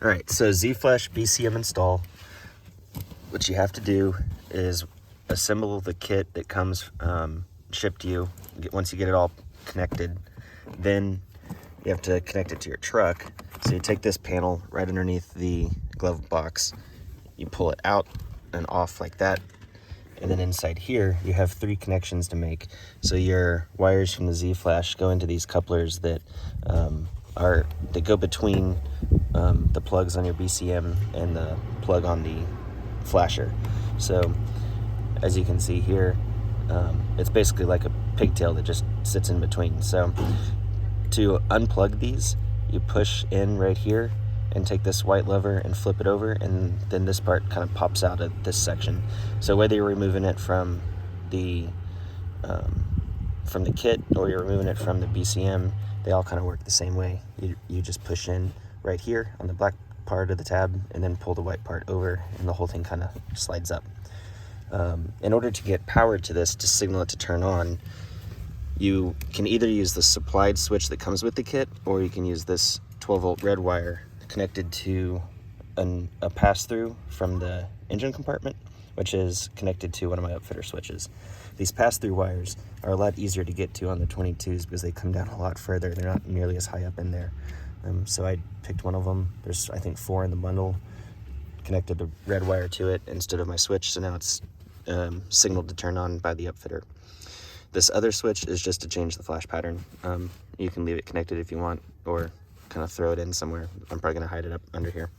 All right, so ZFlash BCM install. What you have to do is assemble the kit that comes shipped to you. Once you get it all connected, then you have to connect it to your truck. So you take this panel right underneath the glove box, you pull it out and off like that, and then inside here you have 3 connections to make. So your wires from the ZFlash go into these couplers that they go between the plugs on your BCM and the plug on the flasher. So as you can see here, it's basically like a pigtail that just sits in between. So to unplug these, you push in right here and take this white lever and flip it over, and then this part kind of pops out of this section. So whether you're removing it from the kit or you're removing it from the BCM, they all kind of work the same way. You just push in right here on the black part of the tab and then pull the white part over, and the whole thing kind of slides up. In order to get power to this, to signal it to turn on, you can either use the supplied switch that comes with the kit, or you can use this 12-volt red wire connected to a pass-through from the engine compartment, which is connected to one of my upfitter switches. These pass-through wires are a lot easier to get to on the 22s because they come down a lot further. They're not nearly as high up in there. So I picked one of them. There's, I think, 4 in the bundle. Connected the red wire to it instead of my switch, so now it's signaled to turn on by the upfitter. This other switch is just to change the flash pattern. You can leave it connected if you want, or kind of throw it in somewhere. I'm probably going to hide it up under here.